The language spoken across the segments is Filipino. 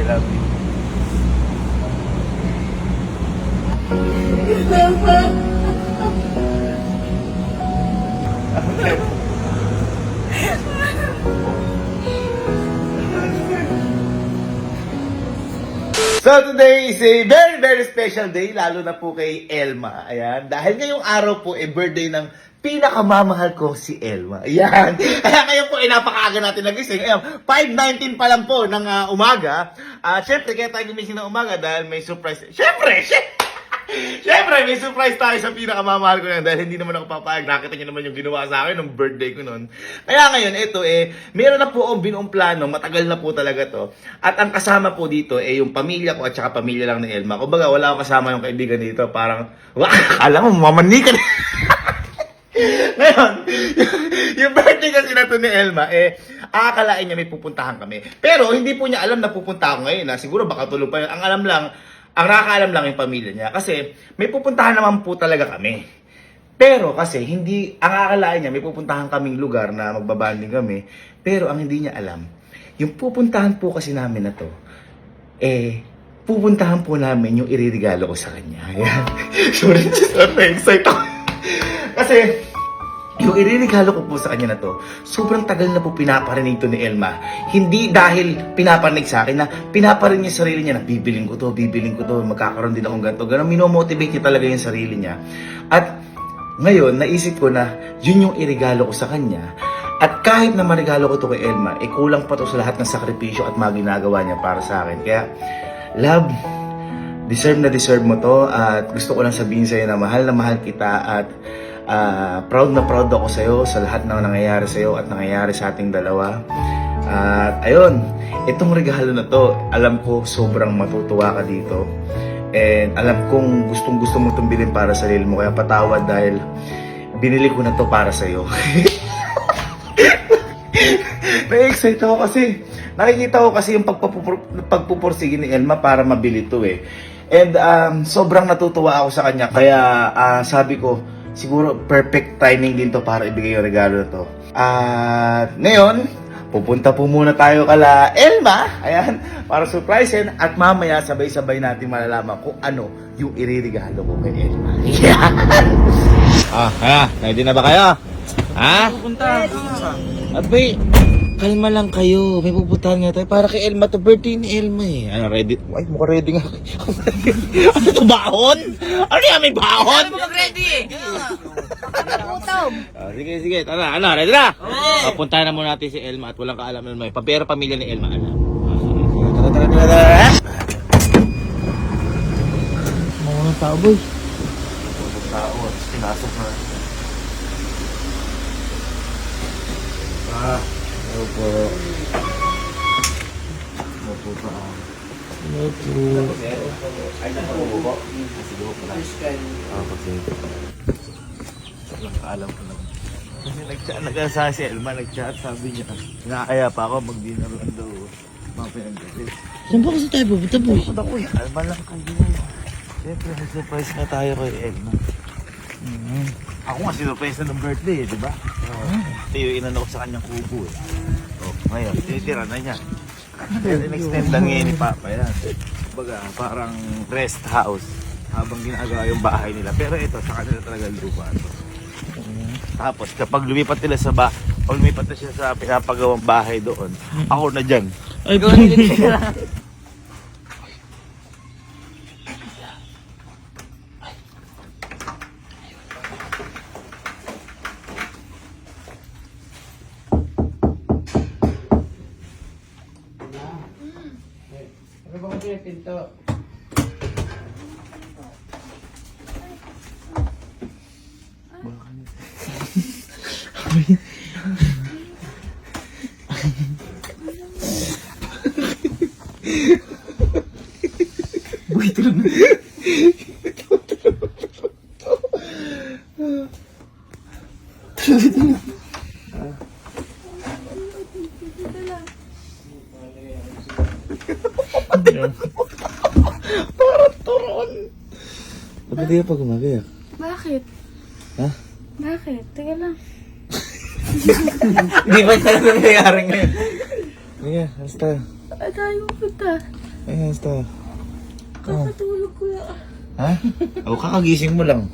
love you. So today is a very very special day, lalo na po kay Elma. Ayan, dahil ngayong araw po birthday ng pinakamamahal ko si Elma. Ayan. Kaya ngayon po napakaaga natin nagising. Ayan, 5:19 pa lang po ng umaga. Syempre kaya tayo gumising ng umaga dahil may surprise. Syempre, may surprise tayo sa pinakamamahal ko na dahil hindi naman ako papayag. Nakita niyo naman yung ginawa sa akin ng birthday ko noon. Kaya ngayon, ito meron na po akong binuong plano. Matagal na po talaga to. At ang kasama po dito yung pamilya ko at saka pamilya lang ni Elma. Kumbaga, wala akong kasama yung kaibigan dito. Parang, alam mo, mamanikan. Ngayon, yung birthday kasi na to ni Elma, akalain niya may pupuntahan kami. Pero hindi po niya alam na pupunta ako ngayon. Siguro baka tulog pa yun. Ang nakakaalam lang yung pamilya niya kasi may pupuntahan naman po talaga kami. Pero kasi ang akalain niya may pupuntahan kaming lugar na magbabanding kami. Pero ang hindi niya alam, yung pupuntahan po kasi namin na to, pupuntahan po namin yung iririgalo ko sa kanya. Ayan. Sorry, excited ako. Kasi yung iririgalo ko po sa kanya na to, sobrang tagal na po pinaparinig to ni Elma. Hindi dahil pinaparinig sa akin na pinaparinig niya sarili niya na bibiling ko to, magkakaroon din akong ganito. Ganun, minomotivate niya talaga yung sarili niya. At ngayon, naisip ko na yun yung irigalo ko sa kanya. At kahit na marigalo ko to kay Elma, kulang pa to sa lahat ng sakripisyo at mga ginagawa niya para sa akin. Kaya, love, deserve na deserve mo to. At gusto ko lang sabihin sa'yo na mahal kita at proud na proud ako sa'yo sa lahat ng nangyayari sa'yo at nangyayari sa ating dalawa. At ayun, itong regalo na to, alam ko sobrang matutuwa ka dito. And alam kong gustong gusto mo itong bilhin para sa sarili mo. Kaya patawad dahil binili ko na to para sa'yo. Na-excite ako kasi nakikita ko kasi yung pagpupursige ni Elma para mabili to And sobrang natutuwa ako sa kanya. Kaya sabi ko, siguro perfect timing din to para ibigay yung regalo na to. At ngayon, pupunta po muna tayo kala Elma. Ayan, para surprisein. At mamaya sabay-sabay natin malalaman kung ano yung iririgalo ko kay Elma. Ready na ba kayo? Pupunta. Abay, kalma lang kayo. May pupuntahan nga tayo para kay Elma to. Birthday ni Elma Ano, ready? Ay, mukhang ready nga. Ano to, baon? Ano yan, may baon? Ano mo mag-ready? Nagutom. Sige. Tara, ready na? Papuntahan na muna natin si Elma at walang kaalam na Elma. Pabera pamilya ni Elma, Tara. Mga tao, boy. Mga tao, pinasok na. Hello po. Ay, nakuha po. Siguro po lang. Kasi walang kaalam ko lang. Kasi nag-asa si Elma, nag-chat, sabi niya. Nakakaya pa ako, mag-dinner lang daw. Mamaya ang gabi. Saan ba kasi tayo pupunta, boy? Pupunta ko Elma lang kayo. Siyempre, surprise na tayo kay Elma. Ako nga sinurprise na ng birthday, di ba? Ito yung inano ko sa kanyang kubo ngayon, tinitira na niya. In-extend lang ngayon ni Papa yan. Baga, parang rest house habang ginagawa yung bahay nila. Pero ito, sa kanila talaga lupa ito. Tapos, kapag lumipat nila o lumipat na siya sa pinapagawang bahay doon, ako na dyan. Ay, ano ba kasi yung pinto? Buhay ito lang. Parang turon. Ba't di ka pa gumagayak? Bakit? Ha? Bakit? Teka lang. Hindi ba talaga nangyayari ngayon? Sige, basta. Tayo punta. Ayan, basta. Kakatulog ko ya. Ha? O, kakagising mo lang.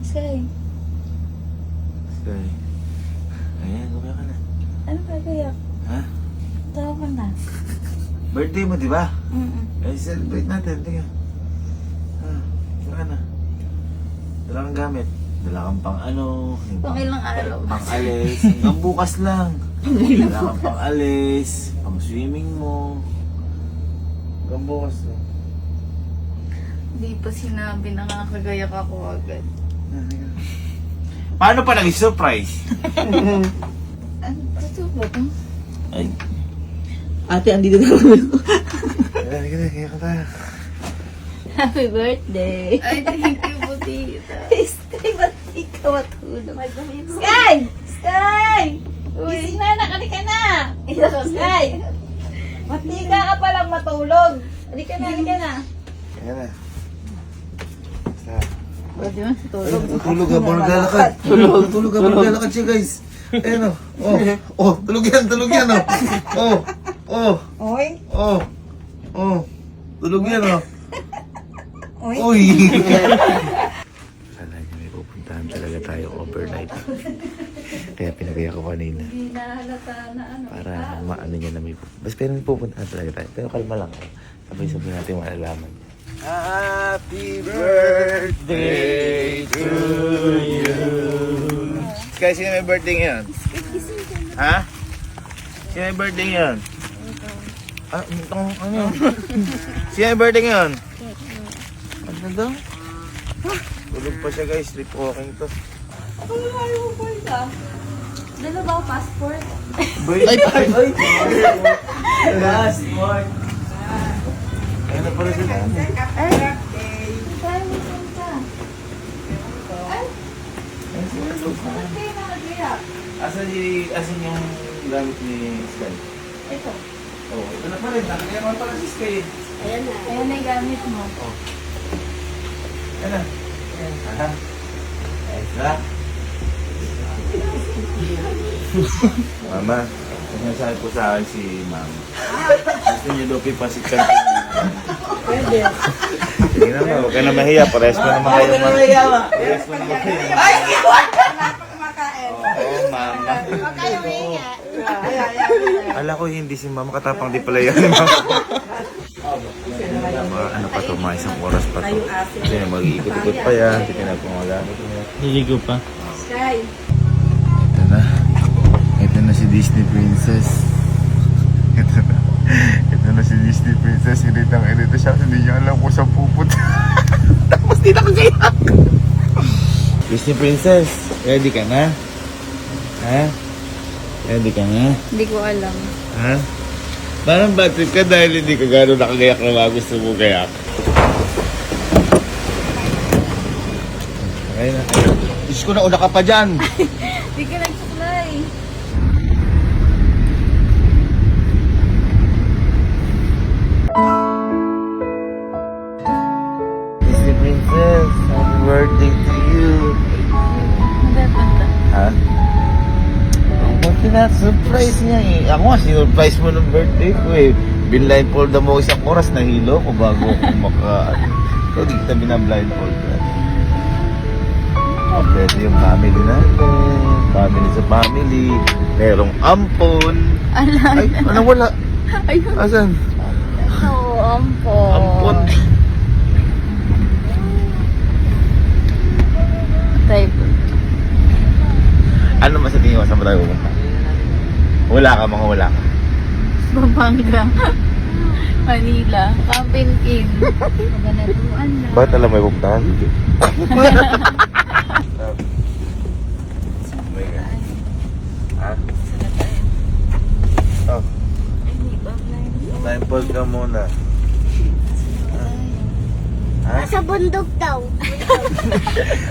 Sky, Sky. Ayan, gumaya ka na. ano ba kaya? Ha? Tawa ka na. Birthday mo, di ba? Mm-mm. Eh, celebrate natin. Tingnan. Dala ka na. Dala kang gamit. Dala kang pang ano. yung Pang ilang araw. Pang alis. Hanggang bukas lang. Dala kang pang alis. Pang swimming mo. Hanggang bukas lang. Hindi pa sinabi na nakakagayak ako agad. Paano pa nag-surprise? Ano? Ito ba ito? Ay. Ate, andito na kami. Kaya ka tayo. Happy birthday. Ay, thank you po, tita. Sky, ba't di ka matulog? Sky! Sky! Gising na, nakalika na! Sky! Ba't di ka palang matulog? Halika na, halika na. Kaya na. Basta. Pwede mo tulog. Tulog ka, parang lalakad. Tulog ka, parang lalakad siya, guys. Ayan o. Tulog yan, o. Oy! Tulog yan o. Oy! Uy! Talaga may pupuntahan talaga tayo overnight. Kaya pinagaya ko kanina. Hindi nahalata na ano. Para maano niya na may basta pero may pupuntahan talaga tayo. Pero kalma lang. Sabay-sabay natin malalaman. Happy birthday to you! Sky, sino may birthday ngayon? Ha? Sino may birthday ngayon? Ano yun? Sino may birthday ngayon? Ano daw? Tulog pa siya guys, sleepwalking to. Dala ba ako passport? Ay! Passport! Ayun na pala sila. Ay! Saan mo punta? Ay! Ba't kayo nakagayak? Asan yung gamit ni Sky? Ito. Oo, ito na pala. Nakakaya mo pala si Sky. Ayan na. Ayan na yung gamit mo. Ayan na. Aha. Ayos na. Mama, sinasabi po sa akin si Ma'am. Gusto niyo daw pipasit ka. Pwede. Sige naman, huwag ka na mahiya. Parehas mo naman kayo. Parehas mo naman kayo. Ay, iwan ka na kumakain. Oo, Mama. Huwag kayo mahinga. Ala ko hindi si Mama katapang di pala yan. Ano pa to, mga isang oras pa to. Kasi mag-iikot-ikot pa yan. Hindi ka na pumagamit niya. Liligo pa. Sky! Ito na. Ito na si Disney Princess. Ito na si Disney Princess. Initang-inita siya. Hindi niya alam kung saan pupunta. Tapos di nakagayak. Disney Princess, ready ka na? Ha? Ready ka na? Hindi ko alam. Ha? Parang bad trip ka dahil hindi ka gano'n nakagayak na mga gusto mo gayak. Okay na. Diyos ko, nauna ka pa dyan. Hindi ka nagsuklay. Disney Princess, happy birthday to you. Maganda. Ha? Ba't surprise niya eh? Ako nga, sinurprise mo ng birthday ko eh. Binblindfold mo isang oras, nahilo ko bago ako Ikaw, di kita binablindfold ka. Pwede yung family natin. Family sa family. Merong ampon. Alam. Ay, anong wala? Ayun. Asan? Oo, ampon. Ampon. Type. Ano mas sa tingin mo? Saan ba tayo pupunta? Wala ka, mga wala ka. Pampanga. Manila. Pampinkin. Maganatuan na. Bakit alam mo yung pupuntahan? Ha? Oh, blindfold ka muna. Ha? Sa bundok daw.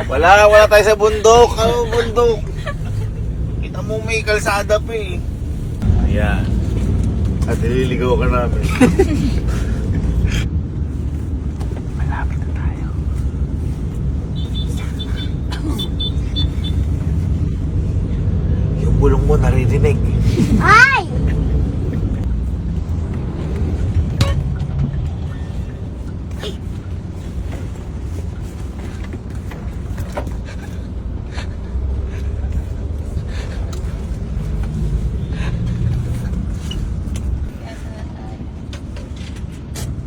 Wala tayo sa bundok. Ano bundok? Kita mo may kalsada pa eh. Ayan. At nililigaw ka namin. Malapit na tayo. bulong mo naririnig. Ay!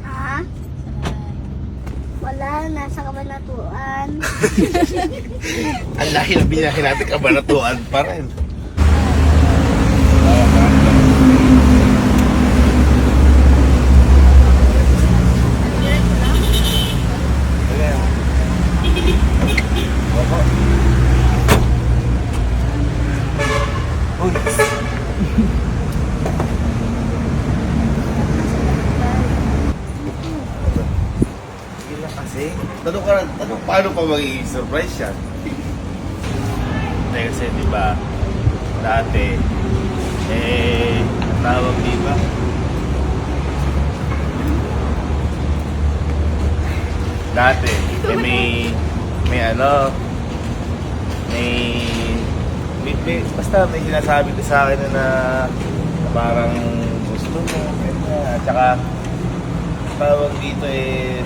Ha? Wala, nasa kabanatuan. Ang lahi na binahin natin kabanatuan pa rin. Kasi, tanong paano pa magiging surprise yan? Hindi kasi, di ba, dati, ang tawag di ba? Dati, may ano, basta may sinasabi ko sa akin na parang gusto mo, ganyan. At saka, tawag dito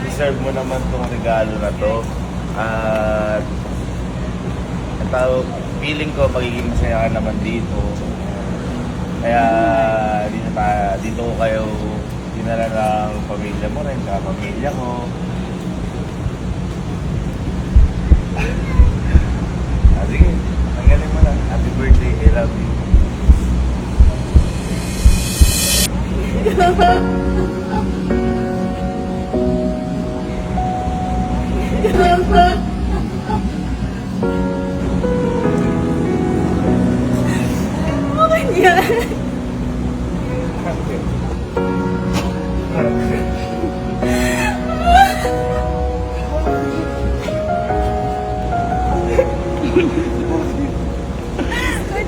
deserve mo naman tong regalo na to. At ang tawag, feeling ko magiging masaya ka naman dito. Kaya dito ko kayo dinala ng pamilya mo rin, saka pamilya ko. Sige, tanggalin mo lang. Happy birthday, I love you.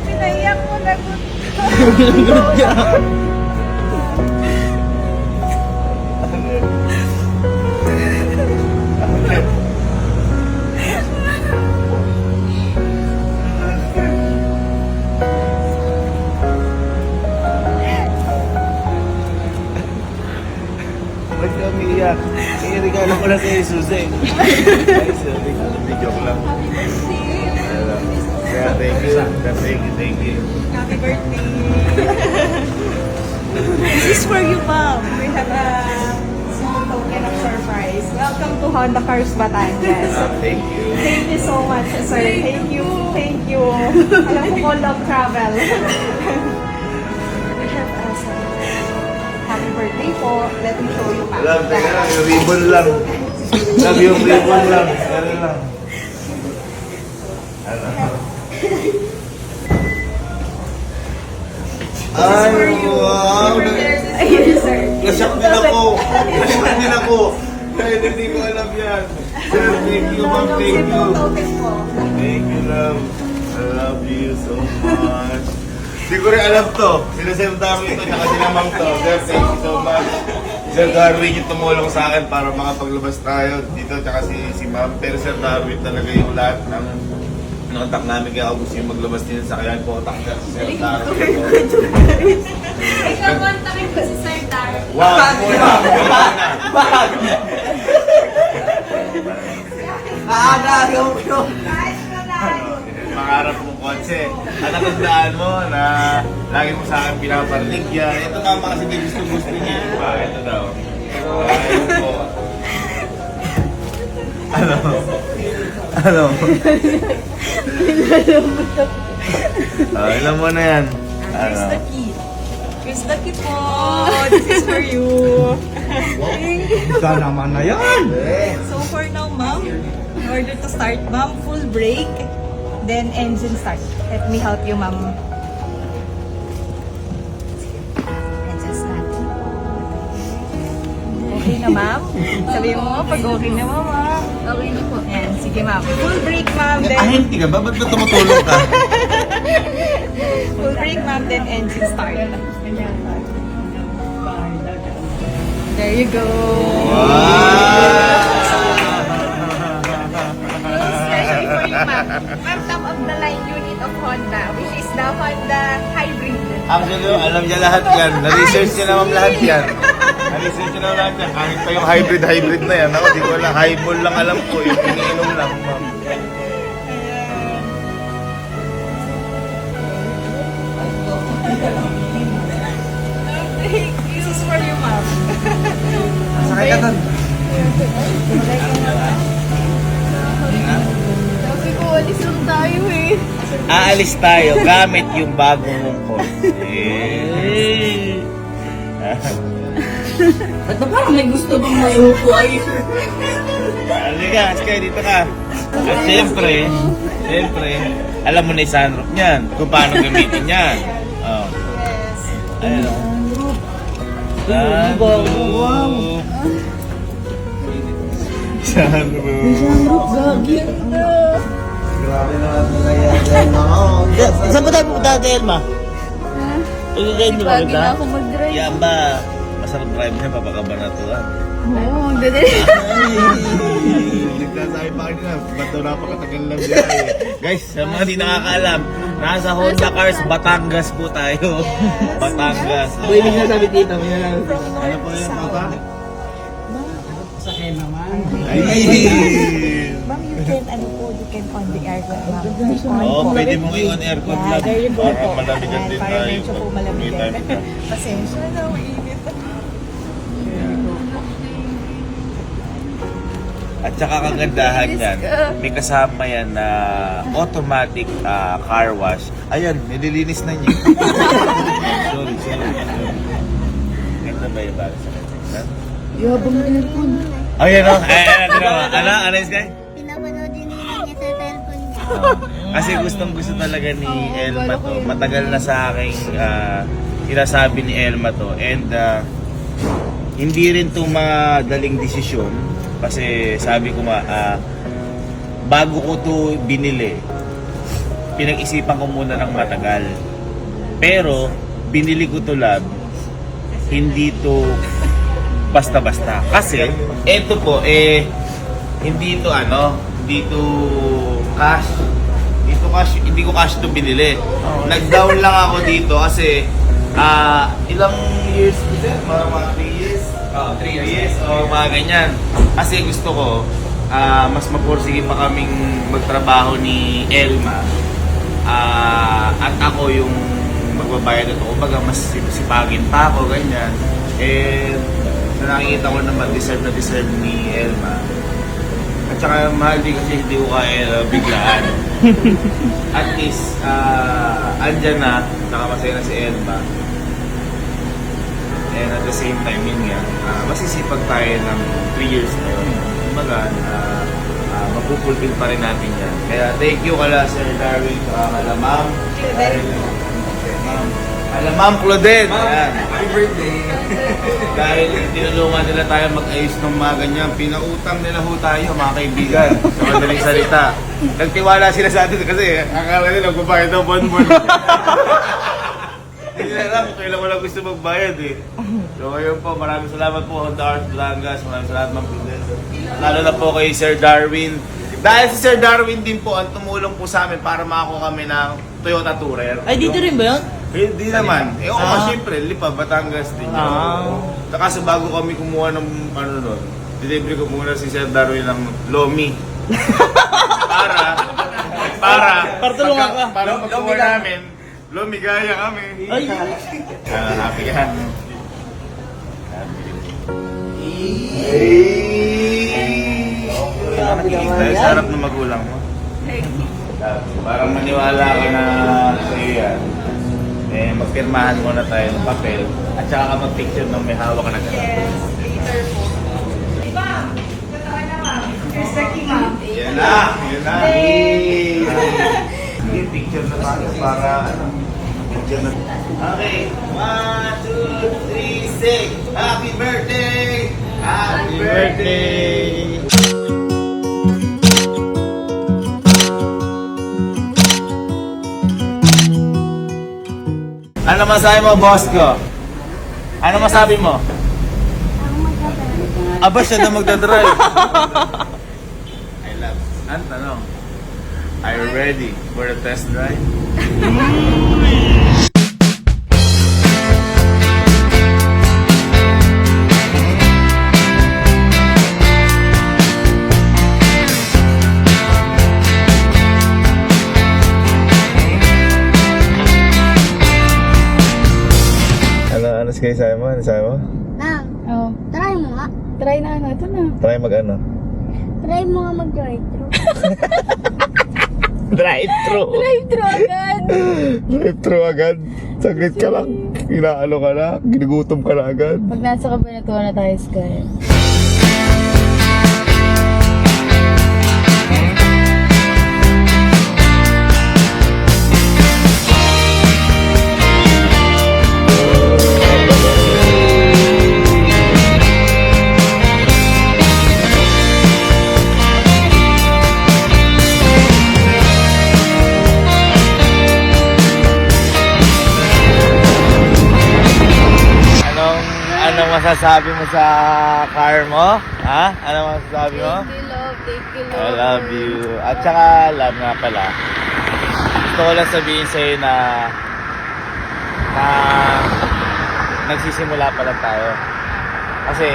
Pinaiyak mo na. Ba't ka umiiyak? Regalo ko na kay Suzy. Ay, sorry. Joke lang. Kaya thank you. Happy birthday. This is for you, Mom. We have a small token of surprise. Welcome to Honda Cars Batangas. Thank you. Thank you so much, sir. Thank you. Thank you. Alam ko ko love travel. We have a happy birthday po. Let me show you, Ma'am. Love, teka lang. Yung ribbon lang. Love yung ribbon lang. Ano lang. Ano? Ay, wow! Ayun, sir. Nasyak din ako! Nasyak din ako! Dahil hindi ko alam yan. Sir, thank you, ma'am. Thank you. Token po. Thank you, love. I love you so much. Hindi ko rin alam to. Sila Sir Darwin to, tsaka sila ma'am to. Sir, thank you so much. Sir Darwin yung tumulong sa akin para makapaglabas tayo dito, tsaka si ma'am. Pero Sir Darwin talaga yung lahat ng contact namin, kaya ako gusto yung maglabas din sa kaya contact niya si Sir Darwin. Ikaw kontakin ko si Sir Dar. Wag muna! Wag! Pangarap mong kotse. At natandaan mo na lagi mo sa akin pinaparinig yan. Ito tama kasi di gusto niya. Ito daw. Ayun po. Ano? Ilan mo na yan? Here's the key. Here's the key po. This is for you. Ika naman na yan! So for now, ma'am, in order to start, ma'am, full brake, then engine start. Let me help you, ma'am. Adjust natin. Okay na, ma'am? Sabihin mo, pag okay na, ma'am, ha? Okay na po. Ayan, sige, ma'am. Full brake, ma'am, then... Hindi ka ba? Ba't ba tumutulong ka? Full brake, ma'am, then engine start. There you go. Especially for you, ma'am. Ma'am, top of the line unit of Honda, which is the Honda Hybrid. Actually, alam niya lahat yan. Na-research niya naman lahat yan. Na-research niya naman lahat yan. Kahit pa yung hybrid na yan. Ako, di ko alam. Highball lang alam ko. Yung iniinom lang. This is for you, ma'am. Sakay ka doon. Sabi ko, alis lang tayo eh. Aalis tayo gamit yung bagong mong kotse. Ba't ba parang may gusto bang may upuan? Halika, Sky, dito ka. At siyempre, alam mo na yung sunroof niyan, kung paano gamitin yan. Oh. Ayun o. Sunroof. Sunroof. Grabe naman mga yan. Saan ba tayo pupunta natin, Elma? Pagkakain mo Lagi na ako mag-drive. Yan ba? Masarap drive niya, papakabanatuan. Oo, magdadali. Nagsasabi pa kanina, ba't daw napakatagal lang niya eh. Guys, sa mga di nakakaalam, nasa Honda Cars, Batangas po tayo. Batangas. Uy, may sinasabi dito. May sinasabi. Ano po yung papa? Sakay naman. Ay! Ma'am, you can on the aircon, ma'am. Oo, pwede mong i-on aircon lang. There you go Para po. malamigan din Para tayo. medyo po malamigan. May time na. Pasensya na, mainit. At saka kagandahan yan, may kasama yan na automatic car wash. Ayan, nililinis na niya. Sorry. Ganda ba yung bago sa kanya? Yabang na aircon. Oh, yan o. Ano is guy? Pinapanood din niya sa cellphone niya. Kasi gustong-gusto talaga ni Elma to. Matagal na sa aking sinasabi ni Elma to. And hindi rin to madaling desisyon. Kasi sabi ko bago ko to binili, pinag-isipan ko muna ng matagal. Pero, binili ko to, love, hindi to basta-basta. Kasi, eto po, hindi to cash. Hindi ko cash to binili. Nag-down lang ako dito kasi ilang years kasi? Mga 3 years? 3 years. O mga ganyan. Kasi gusto ko, mas mapursige pa kaming magtrabaho ni Elma. At ako yung magbabayad ito. Kumbaga, mas sipagin pa ako, ganyan. Na nakikita ko naman, deserve na deserve ni Elma. At saka mahal din kasi hindi ko kaya biglaan. At least, andyan na, nakamasaya na si Elma. And at the same time, yun nga, masisipag tayo ng 3 years na yun. Kumbaga, mapupulpil pa rin natin yan. Kaya thank you kala Sir Darwin, kala Ma'am. Kala Ma'am Claudette. Happy birthday. Dahil tinulungan nila tayo mag-ayos ng mga ganyan. Pinautang nila ho tayo, mga kaibigan. Sa madaling salita. Nagtiwala sila sa atin kasi akala nila magbabayad ng bonbon. Hindi na alam kung kailan wala gusto magbayad eh. So ayun po, maraming salamat po Honda Cars Batangas. Maraming salamat Ma'am Claudette. Lalo na po kay Sir Darwin. Dahil si Sir Darwin din po ang tumulong po sa amin para makakuha kami ng Toyota Tourer. Ay, dito rin ba yun? Hindi naman. Siyempre, Lipa, Batangas din yun. Kaso bago kami kumuha ng delivery ko muna si Sir Darwin ng Lomi. para tulungan ka. Para pagkuha namin, lumigaya kami. Ay, Happy ka. Dahil sa harap ng magulang mo. Parang maniwala ka na sa'yo yan. Magpirmahan muna tayo ng papel at saka ka mag-picture ng may hawak ka na gano'n. Yes, later po. Ma'am, here's the key, ma'am. Yan na! Sige, picture na tayo para picture na. Okay, 1, 2, 3, 6! Happy birthday! Happy birthday! Ano masabi mo, boss ko? Ano masabi mo? Aba, siya na magdadrive. I love. Ang tanong, are you ready for the test drive? kayo sabi mo? Ano sabi mo? Nang, Oh, try mo nga. try na ano. Ito na. Try mag ano? Try mo nga mag-drive-thru. Drive-thru. Drive-thru agad. Drive-thru agad. Saglit ka lang. Inaano ka na. Ginugutom ka na agad. Pag nasa Cabanatuan na tayo, Sky. Anong masasabi mo sa car mo? Ha? Anong masasabi mo? Thank you, love. Thank you, I love. love you. At saka, love nga pala. Gusto ko lang sabihin sa'yo na nagsisimula pa lang tayo. Kasi,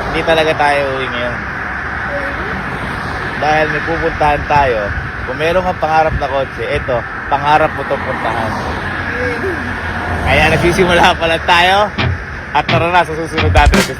hindi talaga tayo uwi ngayon. Dahil may pupuntahan tayo. Kung meron kang pangarap na kotse, eto, pangarap mo itong puntahan. Kaya nagsisimula pa lang tayo. At tara na sa susunod natin.